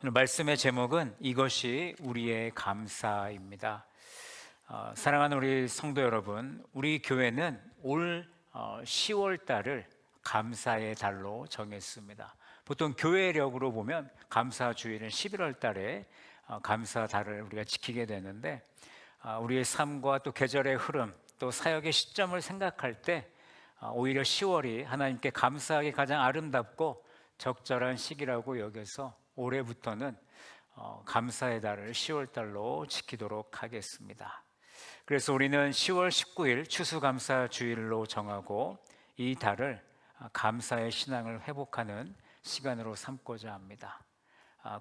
오늘 말씀의 제목은 이것이 우리의 감사입니다. 사랑하는 우리 성도 여러분, 우리 교회는 올 10월 달을 감사의 달로 정했습니다. 보통 교회력으로 보면 감사 주일은 11월 달에 감사 달을 우리가 지키게 되는데, 우리의 삶과 또 계절의 흐름, 또 사역의 시점을 생각할 때 오히려 10월이 하나님께 감사하기 가장 아름답고 적절한 시기라고 여겨서 올해부터는 감사의 달을 10월 달로 지키도록 하겠습니다. 그래서 우리는 10월 19일 추수감사 주일로 정하고 이 달을 감사의 신앙을 회복하는 시간으로 삼고자 합니다.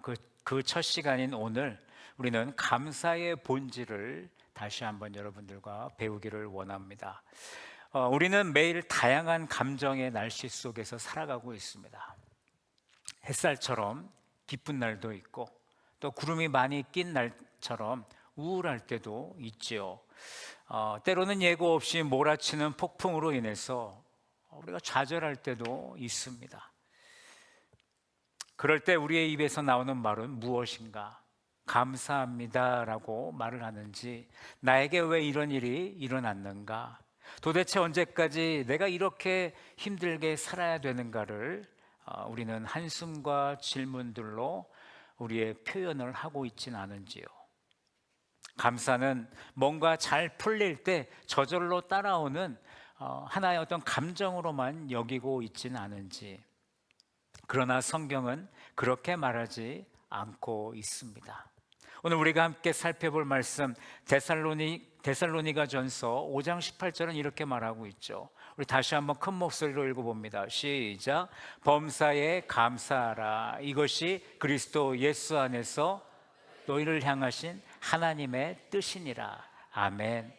그 첫 시간인 오늘 우리는 감사의 본질을 다시 한번 여러분들과 배우기를 원합니다. 우리는 매일 다양한 감정의 날씨 속에서 살아가고 있습니다. 햇살처럼 기쁜 날도 있고, 또 구름이 많이 낀 날처럼 우울할 때도 있지요. 때로는 예고 없이 몰아치는 폭풍으로 인해서 우리가 좌절할 때도 있습니다. 그럴 때 우리의 입에서 나오는 말은 무엇인가? 감사합니다라고 말을 하는지, 나에게 왜 이런 일이 일어났는가? 도대체 언제까지 내가 이렇게 힘들게 살아야 되는가를 우리는 한숨과 질문들로 우리의 표현을 하고 있진 않은지요. 감사는 뭔가 잘 풀릴 때 저절로 따라오는 하나의 어떤 감정으로만 여기고 있진 않은지. 그러나 성경은 그렇게 말하지 않고 있습니다. 오늘 우리가 함께 살펴볼 말씀 데살로니가전서 5장 18절은 이렇게 말하고 있죠. 우리 다시 한번 큰 목소리로 읽어봅니다. 시작. 범사에 감사하라. 이것이 그리스도 예수 안에서 너희를 향하신 하나님의 뜻이니라. 아멘.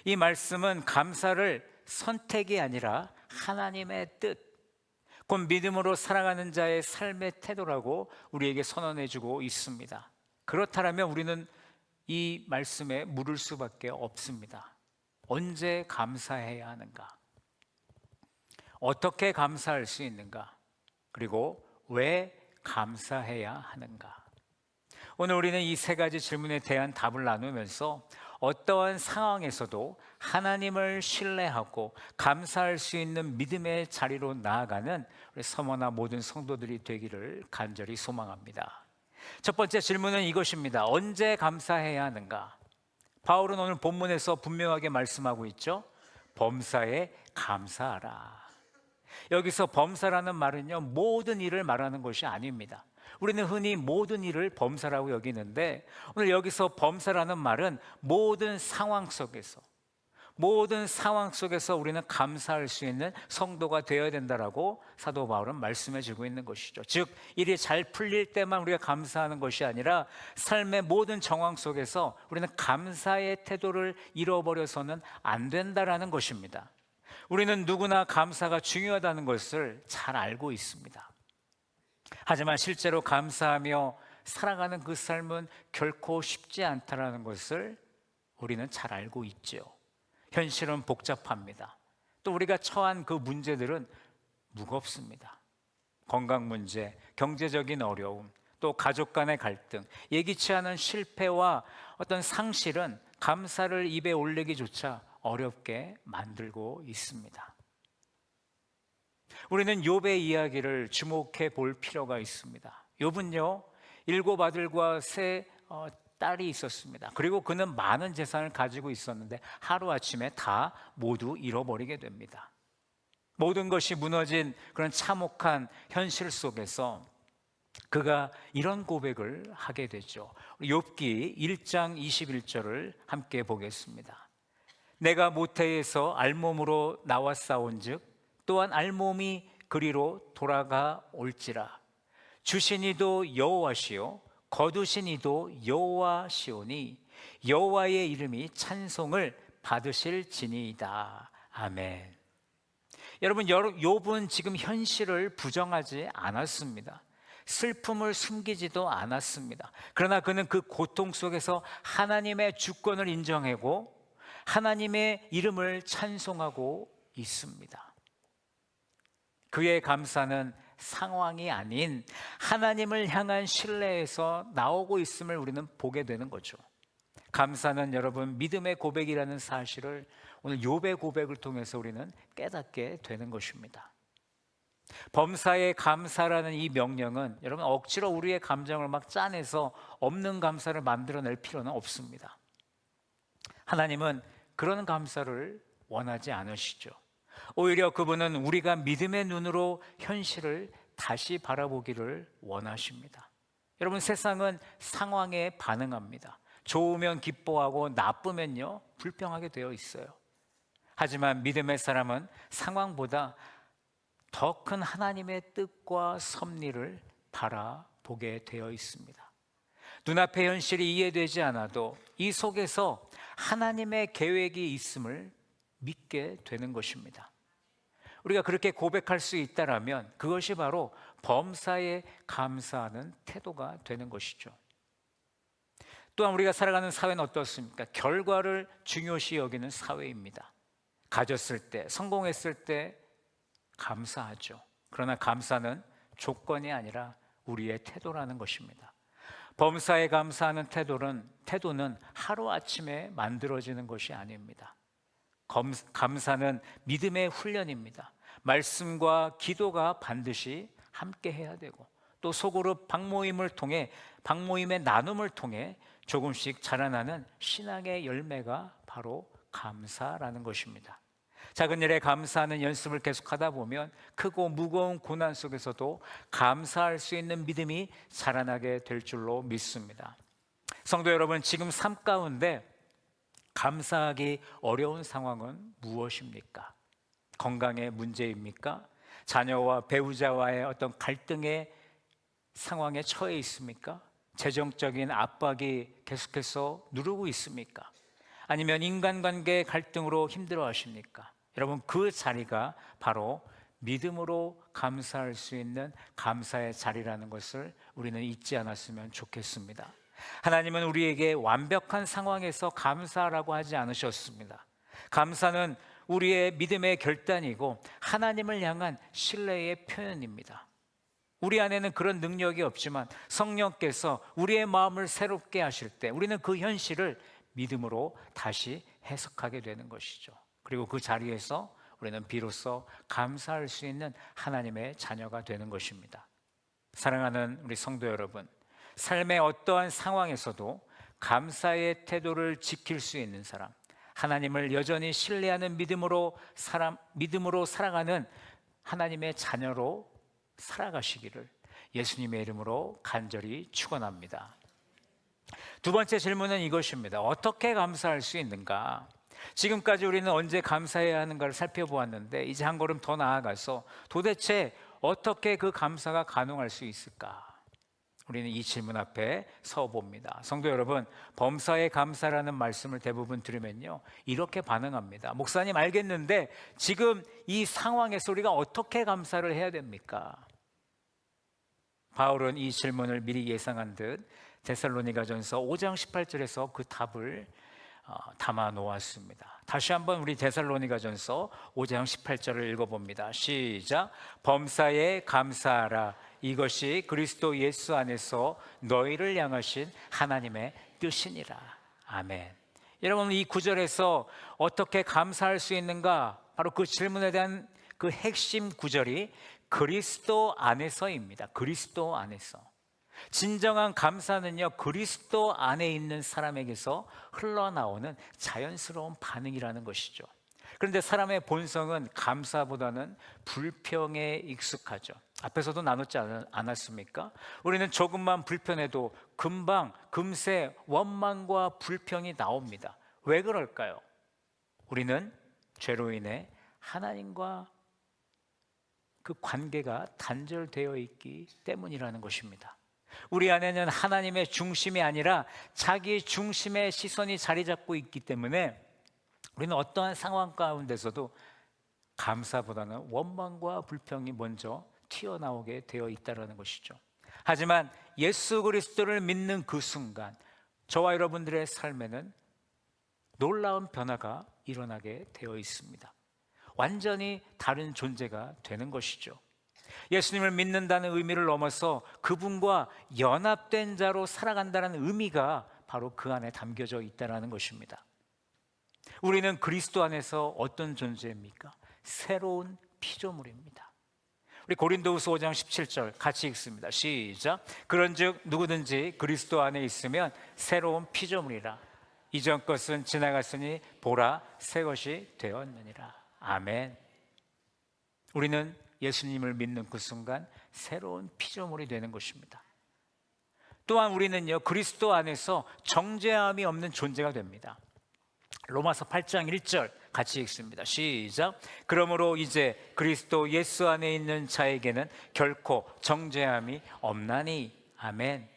이 말씀은 감사를 선택이 아니라 하나님의 뜻, 곧 믿음으로 살아가는 자의 삶의 태도라고 우리에게 선언해주고 있습니다. 그렇다면 우리는 이 말씀에 물을 수밖에 없습니다. 언제 감사해야 하는가? 어떻게 감사할 수 있는가? 그리고 왜 감사해야 하는가? 오늘 우리는 이 세 가지 질문에 대한 답을 나누면서 어떠한 상황에서도 하나님을 신뢰하고 감사할 수 있는 믿음의 자리로 나아가는 우리 서머나 모든 성도들이 되기를 간절히 소망합니다. 첫 번째 질문은 이것입니다. 언제 감사해야 하는가? 바울은 오늘 본문에서 분명하게 말씀하고 있죠. 범사에 감사하라. 여기서 범사라는 말은요, 모든 일을 말하는 것이 아닙니다. 우리는 흔히 모든 일을 범사라고 여기는데, 오늘 여기서 범사라는 말은 모든 상황 속에서 우리는 감사할 수 있는 성도가 되어야 된다라고 사도 바울은 말씀해 주고 있는 것이죠. 즉, 일이 잘 풀릴 때만 우리가 감사하는 것이 아니라 삶의 모든 정황 속에서 우리는 감사의 태도를 잃어버려서는 안 된다라는 것입니다. 우리는 누구나 감사가 중요하다는 것을 잘 알고 있습니다. 하지만 실제로 감사하며 살아가는 그 삶은 결코 쉽지 않다라는 것을 우리는 잘 알고 있죠. 현실은 복잡합니다. 또 우리가 처한 그 문제들은 무겁습니다. 건강 문제, 경제적인 어려움, 또 가족 간의 갈등, 예기치 않은 실패와 어떤 상실은 감사를 입에 올리기조차 어렵게 만들고 있습니다. 우리는 욥의 이야기를 주목해 볼 필요가 있습니다. 욥은요, 7 아들과 3 딸이 있었습니다. 그리고 그는 많은 재산을 가지고 있었는데 하루아침에 다 모두 잃어버리게 됩니다. 모든 것이 무너진 그런 참혹한 현실 속에서 그가 이런 고백을 하게 되죠. 욥기 1장 21절을 함께 보겠습니다. 내가 모태에서 알몸으로 나왔사온즉 또한 알몸이 그리로 돌아가 올지라. 주신 이도 여호와시요 거두신 이도 여호와시오니 여호와의 이름이 찬송을 받으실지니이다. 아멘. 여러분, 욥은 지금 현실을 부정하지 않았습니다. 슬픔을 숨기지도 않았습니다. 그러나 그는 그 고통 속에서 하나님의 주권을 인정하고 하나님의 이름을 찬송하고 있습니다. 그의 감사는 상황이 아닌 하나님을 향한 신뢰에서 나오고 있음을 우리는 보게 되는 거죠. 감사는 여러분 믿음의 고백이라는 사실을 오늘 욥의 고백을 통해서 우리는 깨닫게 되는 것입니다. 범사에 감사라는 이 명령은 여러분 억지로 우리의 감정을 막 짜내서 없는 감사를 만들어낼 필요는 없습니다. 하나님은 그런 감사를 원하지 않으시죠. 오히려 그분은 우리가 믿음의 눈으로 현실을 다시 바라보기를 원하십니다. 여러분 세상은 상황에 반응합니다. 좋으면 기뻐하고 나쁘면요 불평하게 되어 있어요. 하지만 믿음의 사람은 상황보다 더 큰 하나님의 뜻과 섭리를 바라보게 되어 있습니다. 눈앞의 현실이 이해되지 않아도 이 속에서 하나님의 계획이 있음을 믿게 되는 것입니다. 우리가 그렇게 고백할 수 있다라면 그것이 바로 범사에 감사하는 태도가 되는 것이죠. 또한 우리가 살아가는 사회는 어떻습니까? 결과를 중요시 여기는 사회입니다. 가졌을 때, 성공했을 때 감사하죠. 그러나 감사는 조건이 아니라 우리의 태도라는 것입니다. 범사에 감사하는 태도는 하루아침에 만들어지는 것이 아닙니다. 감사는 믿음의 훈련입니다. 말씀과 기도가 반드시 함께 해야 되고 또 소그룹 방모임의 나눔을 통해 조금씩 자라나는 신앙의 열매가 바로 감사라는 것입니다. 작은 일에 감사하는 연습을 계속하다 보면 크고 무거운 고난 속에서도 감사할 수 있는 믿음이 자라나게 될 줄로 믿습니다. 성도 여러분, 지금 삶 가운데 감사하기 어려운 상황은 무엇입니까? 건강의 문제입니까? 자녀와 배우자와의 어떤 갈등의 상황에 처해 있습니까? 재정적인 압박이 계속해서 누르고 있습니까? 아니면 인간관계 갈등으로 힘들어 하십니까? 여러분 그 자리가 바로 믿음으로 감사할 수 있는 감사의 자리라는 것을 우리는 잊지 않았으면 좋겠습니다. 하나님은 우리에게 완벽한 상황에서 감사하라고 하지 않으셨습니다. 감사는 우리의 믿음의 결단이고 하나님을 향한 신뢰의 표현입니다. 우리 안에는 그런 능력이 없지만 성령께서 우리의 마음을 새롭게 하실 때 우리는 그 현실을 믿음으로 다시 해석하게 되는 것이죠. 그리고 그 자리에서 우리는 비로소 감사할 수 있는 하나님의 자녀가 되는 것입니다. 사랑하는 우리 성도 여러분, 삶의 어떠한 상황에서도 감사의 태도를 지킬 수 있는 사람, 하나님을 여전히 신뢰하는 믿음으로 살아가는 하나님의 자녀로 살아가시기를 예수님의 이름으로 간절히 축원합니다. 두 번째 질문은 이것입니다. 어떻게 감사할 수 있는가? 지금까지 우리는 언제 감사해야 하는가를 살펴보았는데 이제 한 걸음 더 나아가서 도대체 어떻게 그 감사가 가능할 수 있을까? 우리는 이 질문 앞에 서봅니다. 성도 여러분, 범사에 감사라는 말씀을 대부분 들으면요 이렇게 반응합니다. 목사님 알겠는데 지금 이 상황에서 우리가 어떻게 감사를 해야 됩니까? 바울은 이 질문을 미리 예상한 듯 데살로니가전서 5장 18절에서 그 답을 담아 놓았습니다. 다시 한번 우리 데살로니가전서 5장 18절을 읽어봅니다. 시작. 범사에 감사하라. 이것이 그리스도 예수 안에서 너희를 향하신 하나님의 뜻이니라. 아멘. 여러분 이 구절에서 어떻게 감사할 수 있는가? 바로 그 질문에 대한 그 핵심 구절이 그리스도 안에서입니다. 그리스도 안에서. 진정한 감사는요 그리스도 안에 있는 사람에게서 흘러나오는 자연스러운 반응이라는 것이죠. 그런데 사람의 본성은 감사보다는 불평에 익숙하죠. 앞에서도 나눴지 않았습니까? 우리는 조금만 불편해도 금세 원망과 불평이 나옵니다. 왜 그럴까요? 우리는 죄로 인해 하나님과 그 관계가 단절되어 있기 때문이라는 것입니다. 우리 안에는 하나님의 중심이 아니라 자기 중심의 시선이 자리 잡고 있기 때문에 우리는 어떠한 상황 가운데서도 감사보다는 원망과 불평이 먼저 튀어나오게 되어 있다는 것이죠. 하지만 예수 그리스도를 믿는 그 순간 저와 여러분들의 삶에는 놀라운 변화가 일어나게 되어 있습니다. 완전히 다른 존재가 되는 것이죠. 예수님을 믿는다는 의미를 넘어서 그분과 연합된 자로 살아간다는 의미가 바로 그 안에 담겨져 있다는 것입니다. 우리는 그리스도 안에서 어떤 존재입니까? 새로운 피조물입니다. 우리 고린도후서 5장 17절 같이 읽습니다. 시작. 그런즉 누구든지 그리스도 안에 있으면 새로운 피조물이라. 이전 것은 지나갔으니 보라 새 것이 되었느니라. 아멘. 우리는 예수님을 믿는 그 순간 새로운 피조물이 되는 것입니다. 또한 우리는요, 그리스도 안에서 정죄함이 없는 존재가 됩니다. 로마서 8장 1절 같이 읽습니다. 시작. 그러므로 이제 그리스도 예수 안에 있는 자에게는 결코 정죄함이 없나니. 아멘.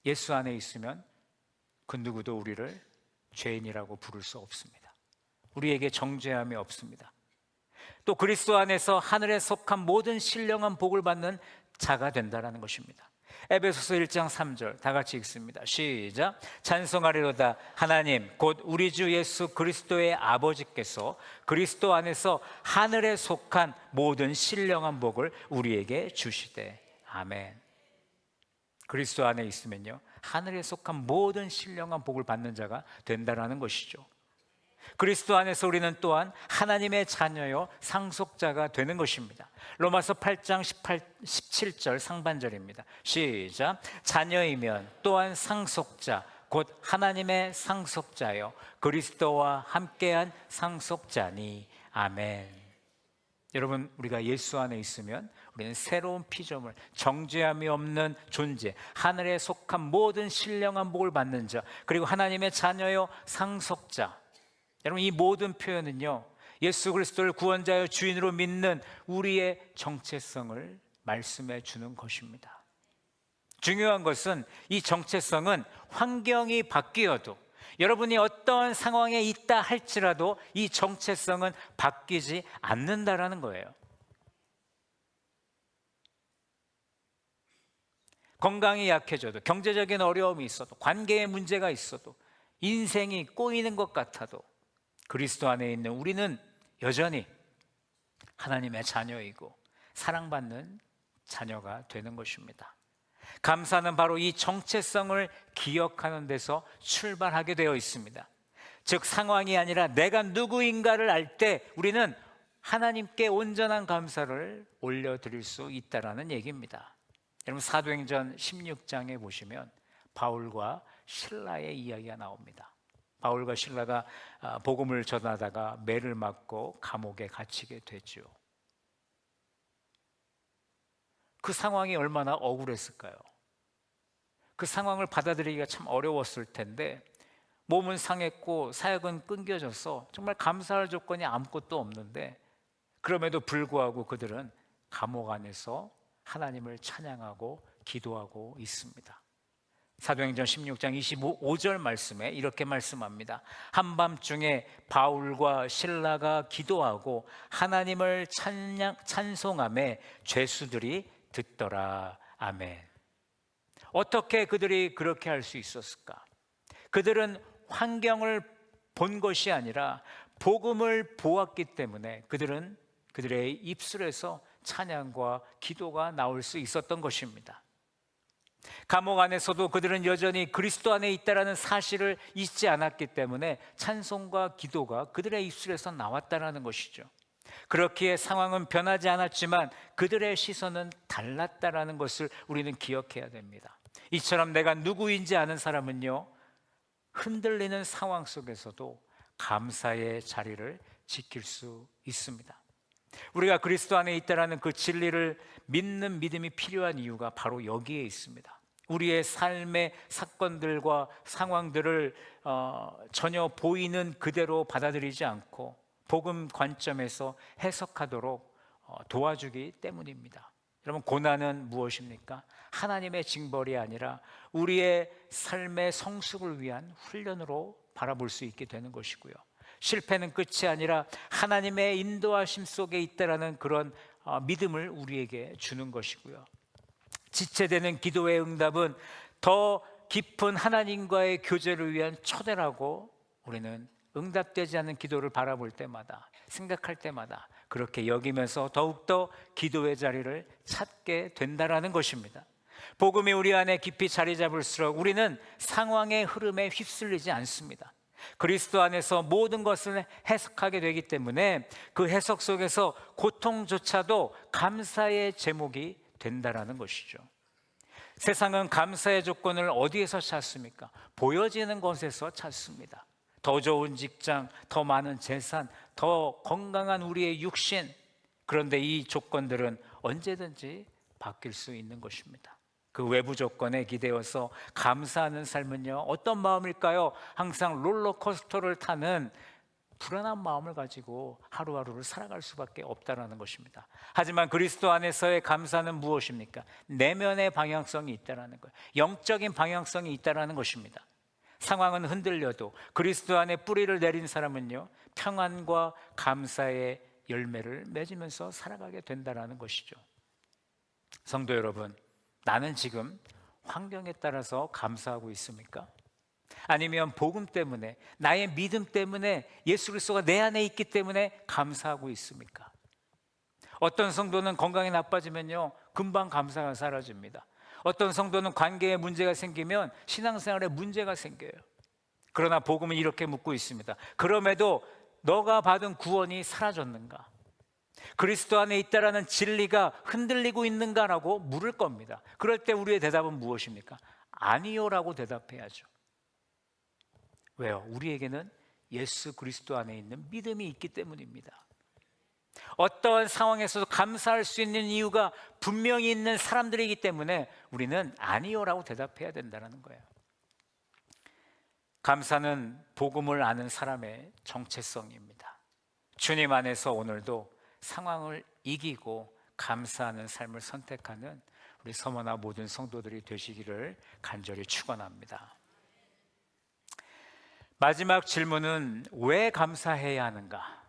예수 안에 있으면 그 누구도 우리를 죄인이라고 부를 수 없습니다. 우리에게 정죄함이 없습니다. 또 그리스도 안에서 하늘에 속한 모든 신령한 복을 받는 자가 된다는 것입니다. 에베소서 1장 3절 다 같이 읽습니다. 시작. 찬송하리로다 하나님 곧 우리 주 예수 그리스도의 아버지께서 그리스도 안에서 하늘에 속한 모든 신령한 복을 우리에게 주시되. 아멘. 그리스도 안에 있으면요, 하늘에 속한 모든 신령한 복을 받는 자가 된다는 것이죠. 그리스도 안에서 우리는 또한 하나님의 자녀요 상속자가 되는 것입니다. 로마서 8장 17절 상반절입니다. 시작. 자녀이면 또한 상속자 곧 하나님의 상속자요 그리스도와 함께한 상속자니. 아멘. 여러분, 우리가 예수 안에 있으면 우리는 새로운 피조물, 정죄함이 없는 존재, 하늘에 속한 모든 신령한 복을 받는 자, 그리고 하나님의 자녀요 상속자. 여러분, 이 모든 표현은요, 예수 그리스도를 구원자여 주인으로 믿는 우리의 정체성을 말씀해 주는 것입니다. 중요한 것은 이 정체성은 환경이 바뀌어도, 여러분이 어떤 상황에 있다 할지라도 이 정체성은 바뀌지 않는다라는 거예요. 건강이 약해져도, 경제적인 어려움이 있어도, 관계에 문제가 있어도, 인생이 꼬이는 것 같아도 그리스도 안에 있는 우리는 여전히 하나님의 자녀이고 사랑받는 자녀가 되는 것입니다. 감사는 바로 이 정체성을 기억하는 데서 출발하게 되어 있습니다. 즉, 상황이 아니라 내가 누구인가를 알 때 우리는 하나님께 온전한 감사를 올려드릴 수 있다는 얘기입니다. 여러분, 사도행전 16장에 보시면 바울과 실라의 이야기가 나옵니다. 바울과 실라가 복음을 전하다가 매를 맞고 감옥에 갇히게 되죠. 그 상황이 얼마나 억울했을까요? 그 상황을 받아들이기가 참 어려웠을 텐데 몸은 상했고 사역은 끊겨져서 정말 감사할 조건이 아무것도 없는데 그럼에도 불구하고 그들은 감옥 안에서 하나님을 찬양하고 기도하고 있습니다. 사도행전 16장 25절 말씀에 이렇게 말씀합니다. 한밤중에 바울과 실라가 기도하고 하나님을 찬송하며 죄수들이 듣더라. 아멘. 어떻게 그들이 그렇게 할 수 있었을까? 그들은 환경을 본 것이 아니라 복음을 보았기 때문에 그들은 그들의 입술에서 찬양과 기도가 나올 수 있었던 것입니다. 감옥 안에서도 그들은 여전히 그리스도 안에 있다는 사실을 잊지 않았기 때문에 찬송과 기도가 그들의 입술에서 나왔다는 것이죠. 그렇기에 상황은 변하지 않았지만 그들의 시선은 달랐다는 것을 우리는 기억해야 됩니다. 이처럼 내가 누구인지 아는 사람은요, 흔들리는 상황 속에서도 감사의 자리를 지킬 수 있습니다. 우리가 그리스도 안에 있다는 그 진리를 믿는 믿음이 필요한 이유가 바로 여기에 있습니다. 우리의 삶의 사건들과 상황들을 전혀 보이는 그대로 받아들이지 않고 복음 관점에서 해석하도록 도와주기 때문입니다. 여러분, 고난은 무엇입니까? 하나님의 징벌이 아니라 우리의 삶의 성숙을 위한 훈련으로 바라볼 수 있게 되는 것이고요. 실패는 끝이 아니라 하나님의 인도하심 속에 있다라는 그런 믿음을 우리에게 주는 것이고요. 지체되는 기도의 응답은 더 깊은 하나님과의 교제를 위한 초대라고 우리는 응답되지 않는 기도를 바라볼 때마다, 생각할 때마다 그렇게 여기면서 더욱더 기도의 자리를 찾게 된다라는 것입니다. 복음이 우리 안에 깊이 자리 잡을수록 우리는 상황의 흐름에 휩쓸리지 않습니다. 그리스도 안에서 모든 것을 해석하게 되기 때문에 그 해석 속에서 고통조차도 감사의 제목이 된다라는 것이죠. 세상은 감사의 조건을 어디에서 찾습니까? 보여지는 것에서 찾습니다. 더 좋은 직장, 더 많은 재산, 더 건강한 우리의 육신. 그런데 이 조건들은 언제든지 바뀔 수 있는 것입니다. 그 외부 조건에 기대어서 감사하는 삶은요, 어떤 마음일까요? 항상 롤러코스터를 타는 불안한 마음을 가지고 하루하루를 살아갈 수밖에 없다는 것입니다. 하지만 그리스도 안에서의 감사는 무엇입니까? 내면의 방향성이 있다는 거예요. 영적인 방향성이 있다는 것입니다. 상황은 흔들려도 그리스도 안에 뿌리를 내린 사람은요, 평안과 감사의 열매를 맺으면서 살아가게 된다는 것이죠. 성도 여러분, 나는 지금 환경에 따라서 감사하고 있습니까? 아니면 복음 때문에, 나의 믿음 때문에, 예수 그리스도가 내 안에 있기 때문에 감사하고 있습니까? 어떤 성도는 건강이 나빠지면요, 금방 감사가 사라집니다. 어떤 성도는 관계에 문제가 생기면 신앙생활에 문제가 생겨요. 그러나 복음은 이렇게 묻고 있습니다. 그럼에도 너가 받은 구원이 사라졌는가? 그리스도 안에 있다라는 진리가 흔들리고 있는가라고 물을 겁니다. 그럴 때 우리의 대답은 무엇입니까? 아니요라고 대답해야죠. 왜요? 우리에게는 예수 그리스도 안에 있는 믿음이 있기 때문입니다. 어떠한 상황에서도 감사할 수 있는 이유가 분명히 있는 사람들이기 때문에 우리는 아니요라고 대답해야 된다는 거예요. 감사는 복음을 아는 사람의 정체성입니다. 주님 안에서 오늘도 상황을 이기고 감사하는 삶을 선택하는 우리 서머나 모든 성도들이 되시기를 간절히 축원합니다. 마지막 질문은 왜 감사해야 하는가?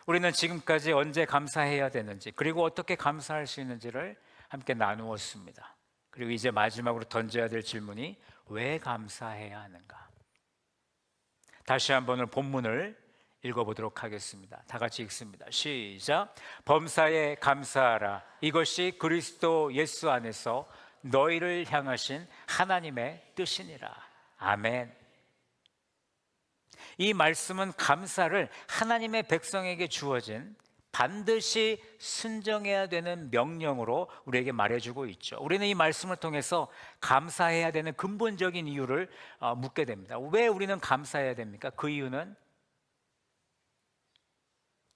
우리는 지금까지 언제 감사해야 되는지, 그리고 어떻게 감사할 수 있는지를 함께 나누었습니다. 그리고 이제 마지막으로 던져야 될 질문이 왜 감사해야 하는가? 다시 한번 오늘 본문을 읽어보도록 하겠습니다. 다 같이 읽습니다. 시작. 범사에 감사하라. 이것이 그리스도 예수 안에서 너희를 향하신 하나님의 뜻이니라. 아멘. 이 말씀은 감사를 하나님의 백성에게 주어진 반드시 순종해야 되는 명령으로 우리에게 말해주고 있죠. 우리는 이 말씀을 통해서 감사해야 되는 근본적인 이유를 묻게 됩니다. 왜 우리는 감사해야 됩니까? 그 이유는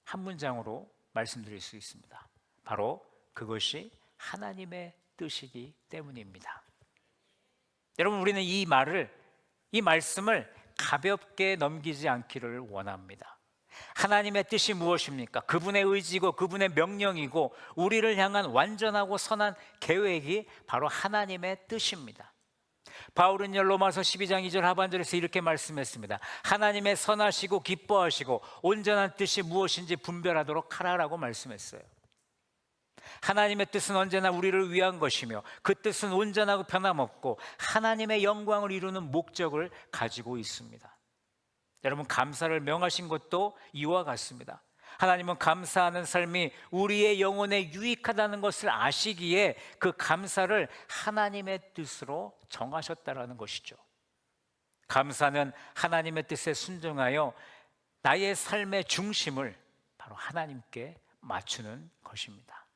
한 문장으로 말씀드릴 수 있습니다. 바로 그것이 하나님의 뜻이기 때문입니다. 여러분, 우리는 이 말씀을 가볍게 넘기지 않기를 원합니다. 하나님의 뜻이 무엇입니까? 그분의 의지고 그분의 명령이고 우리를 향한 완전하고 선한 계획이 바로 하나님의 뜻입니다. 바울은요, 로마서 12장 2절 하반절에서 이렇게 말씀했습니다. 하나님의 선하시고 기뻐하시고 온전한 뜻이 무엇인지 분별하도록 하라라고 말씀했어요. 하나님의 뜻은 언제나 우리를 위한 것이며 그 뜻은 온전하고 변함없고 하나님의 영광을 이루는 목적을 가지고 있습니다. 여러분, 감사를 명하신 것도 이와 같습니다. 하나님은 감사하는 삶이 우리의 영혼에 유익하다는 것을 아시기에 그 감사를 하나님의 뜻으로 정하셨다는 것이죠. 감사는 하나님의 뜻에 순종하여 나의 삶의 중심을 바로 하나님께 맞추는 것입니다.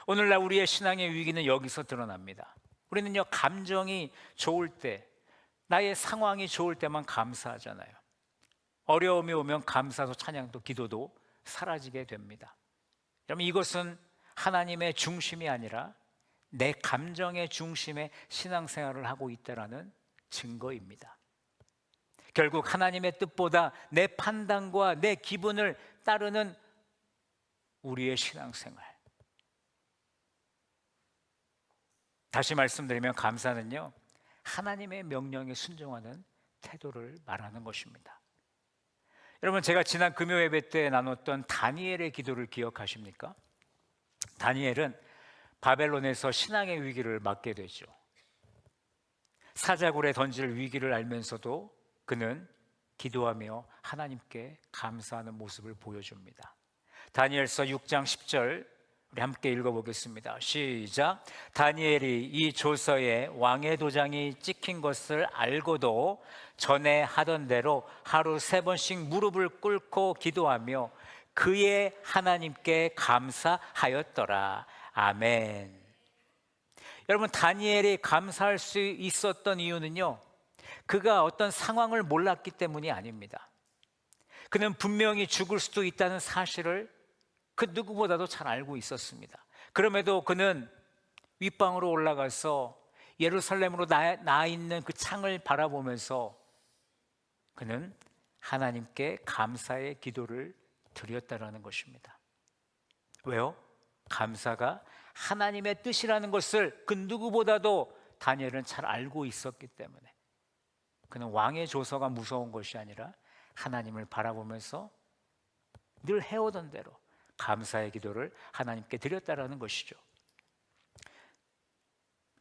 오늘날 우리의 신앙의 위기는 여기서 드러납니다. 우리는요, 감정이 좋을 때, 나의 상황이 좋을 때만 감사하잖아요. 어려움이 오면 감사도 찬양도 기도도 사라지게 됩니다. 여러분, 이것은 하나님의 중심이 아니라 내 감정의 중심의 신앙생활을 하고 있다는 증거입니다. 결국 하나님의 뜻보다 내 판단과 내 기분을 따르는 우리의 신앙생활. 다시 말씀드리면 감사는요, 하나님의 명령에 순종하는 태도를 말하는 것입니다. 여러분, 제가 지난 금요 예배 때 나눴던 다니엘의 기도를 기억하십니까? 다니엘은 바벨론에서 신앙의 위기를 맞게 되죠. 사자굴에 던질 위기를 알면서도 그는 기도하며 하나님께 감사하는 모습을 보여줍니다. 다니엘서 6장 10절 우리 함께 읽어보겠습니다. 시작. 다니엘이 이 조서에 왕의 도장이 찍힌 것을 알고도 전에 하던 대로 하루 3번씩 무릎을 꿇고 기도하며 그의 하나님께 감사하였더라. 아멘. 여러분, 다니엘이 감사할 수 있었던 이유는요, 그가 어떤 상황을 몰랐기 때문이 아닙니다. 그는 분명히 죽을 수도 있다는 사실을 그 누구보다도 잘 알고 있었습니다. 그럼에도 그는 윗방으로 올라가서 예루살렘으로 나 있는 그 창을 바라보면서 그는 하나님께 감사의 기도를 드렸다라는 것입니다. 왜요? 감사가 하나님의 뜻이라는 것을 그 누구보다도 다니엘은 잘 알고 있었기 때문에 그는 왕의 조서가 무서운 것이 아니라 하나님을 바라보면서 늘 해오던 대로 감사의 기도를 하나님께 드렸다라는 것이죠.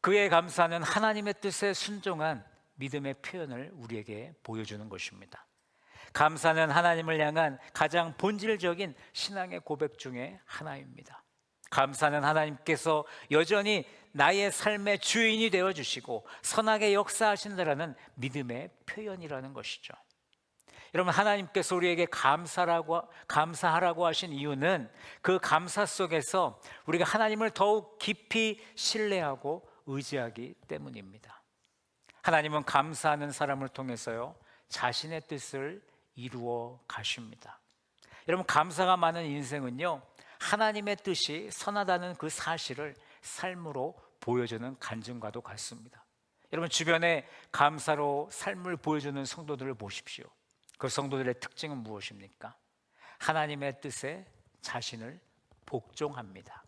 그의 감사는 하나님의 뜻에 순종한 믿음의 표현을 우리에게 보여주는 것입니다. 감사는 하나님을 향한 가장 본질적인 신앙의 고백 중에 하나입니다. 감사는 하나님께서 여전히 나의 삶의 주인이 되어주시고 선하게 역사하신다라는 믿음의 표현이라는 것이죠. 여러분, 하나님께서 우리에게 감사하라고 하신 이유는 그 감사 속에서 우리가 하나님을 더욱 깊이 신뢰하고 의지하기 때문입니다. 하나님은 감사하는 사람을 통해서요, 자신의 뜻을 이루어 가십니다. 여러분, 감사가 많은 인생은요, 하나님의 뜻이 선하다는 그 사실을 삶으로 보여주는 간증과도 같습니다. 여러분, 주변에 감사로 삶을 보여주는 성도들을 보십시오. 그 성도들의 특징은 무엇입니까? 하나님의 뜻에 자신을 복종합니다.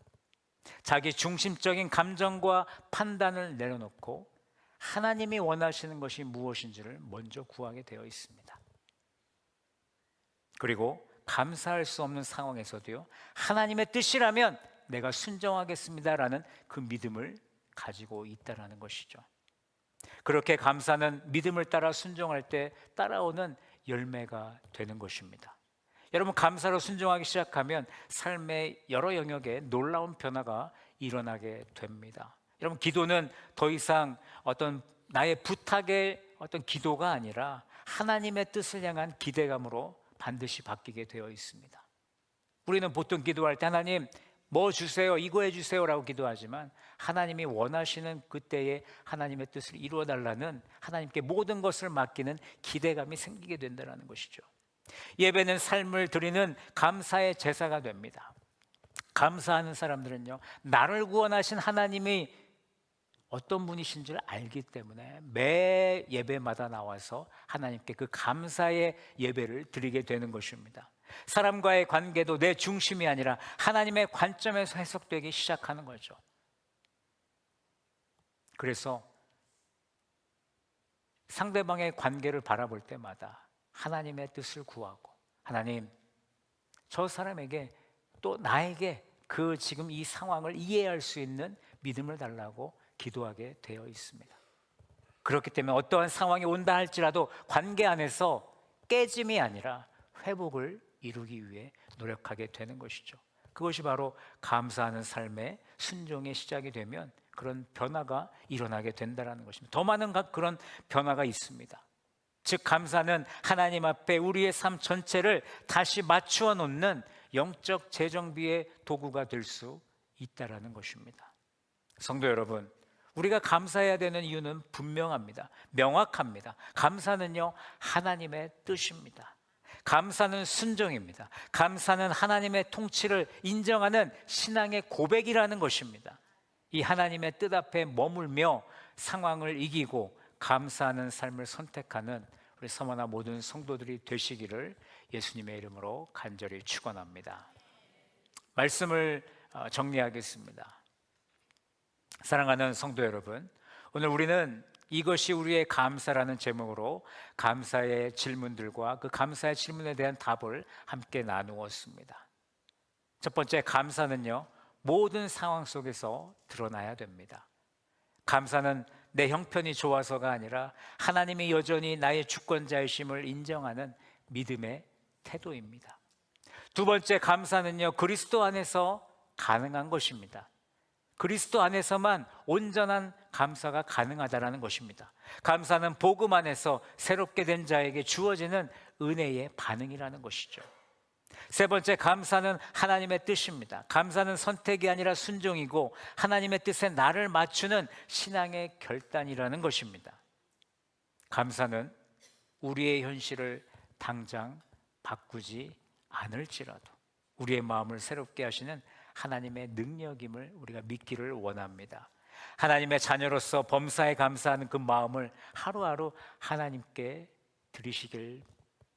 자기 중심적인 감정과 판단을 내려놓고 하나님이 원하시는 것이 무엇인지를 먼저 구하게 되어 있습니다. 그리고 감사할 수 없는 상황에서도요, 하나님의 뜻이라면 내가 순종하겠습니다라는 그 믿음을 가지고 있다라는 것이죠. 그렇게 감사는 믿음을 따라 순종할 때 따라오는 열매가 되는 것입니다. 여러분, 감사로 순종하기 시작하면 삶의 여러 영역에 놀라운 변화가 일어나게 됩니다. 여러분, 기도는 더 이상 어떤 나의 부탁의 어떤 기도가 아니라 하나님의 뜻을 향한 기대감으로 반드시 바뀌게 되어 있습니다. 우리는 보통 기도할 때 하나님 뭐 주세요, 이거 해주세요 라고 기도하지만 하나님이 원하시는 그때에 하나님의 뜻을 이루어달라는 하나님께 모든 것을 맡기는 기대감이 생기게 된다는 것이죠. 예배는 삶을 드리는 감사의 제사가 됩니다. 감사하는 사람들은요, 나를 구원하신 하나님이 어떤 분이신 줄 알기 때문에 매 예배마다 나와서 하나님께 그 감사의 예배를 드리게 되는 것입니다. 사람과의 관계도 내 중심이 아니라 하나님의 관점에서 해석되기 시작하는 거죠. 그래서 상대방의 관계를 바라볼 때마다 하나님의 뜻을 구하고, 하나님, 저 사람에게 또 나에게 그 지금 이 상황을 이해할 수 있는 믿음을 달라고 기도하게 되어 있습니다. 그렇기 때문에 어떠한 상황이 온다 할지라도 관계 안에서 깨짐이 아니라 회복을 이루기 위해 노력하게 되는 것이죠. 그것이 바로 감사하는 삶의 순종의 시작이 되면 그런 변화가 일어나게 된다는 것입니다. 더 많은 그런 변화가 있습니다. 즉, 감사는 하나님 앞에 우리의 삶 전체를 다시 맞추어 놓는 영적 재정비의 도구가 될 수 있다는 것입니다. 성도 여러분, 우리가 감사해야 되는 이유는 분명합니다. 명확합니다. 감사는요, 하나님의 뜻입니다. 감사는 순종입니다. 감사는 하나님의 통치를 인정하는 신앙의 고백이라는 것입니다. 이 하나님의 뜻 앞에 머물며 상황을 이기고 감사하는 삶을 선택하는 우리 서머나 모든 성도들이 되시기를 예수님의 이름으로 간절히 축원합니다. 말씀을 정리하겠습니다. 사랑하는 성도 여러분, 오늘 우리는 이것이 우리의 감사라는 제목으로 감사의 질문들과 그 감사의 질문에 대한 답을 함께 나누었습니다. 첫 번째, 감사는요, 모든 상황 속에서 드러나야 됩니다. 감사는 내 형편이 좋아서가 아니라 하나님이 여전히 나의 주권자이심을 인정하는 믿음의 태도입니다. 두 번째, 감사는요, 그리스도 안에서 가능한 것입니다. 그리스도 안에서만 온전한 감사가 가능하다는 것입니다. 감사는 복음 안에서 새롭게 된 자에게 주어지는 은혜의 반응이라는 것이죠. 세 번째, 감사는 하나님의 뜻입니다. 감사는 선택이 아니라 순종이고 하나님의 뜻에 나를 맞추는 신앙의 결단이라는 것입니다. 감사는 우리의 현실을 당장 바꾸지 않을지라도 우리의 마음을 새롭게 하시는 하나님의 능력임을 우리가 믿기를 원합니다. 하나님의 자녀로서 범사에 감사하는 그 마음을 하루하루 하나님께 드리시길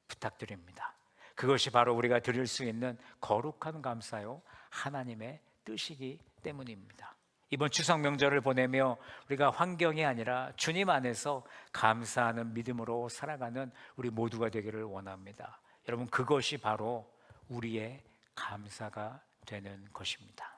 부탁드립니다. 그것이 바로 우리가 드릴 수 있는 거룩한 감사요, 하나님의 뜻이기 때문입니다. 이번 추석 명절을 보내며 우리가 환경이 아니라 주님 안에서 감사하는 믿음으로 살아가는 우리 모두가 되기를 원합니다. 여러분, 그것이 바로 우리의 감사가 되는 것입니다.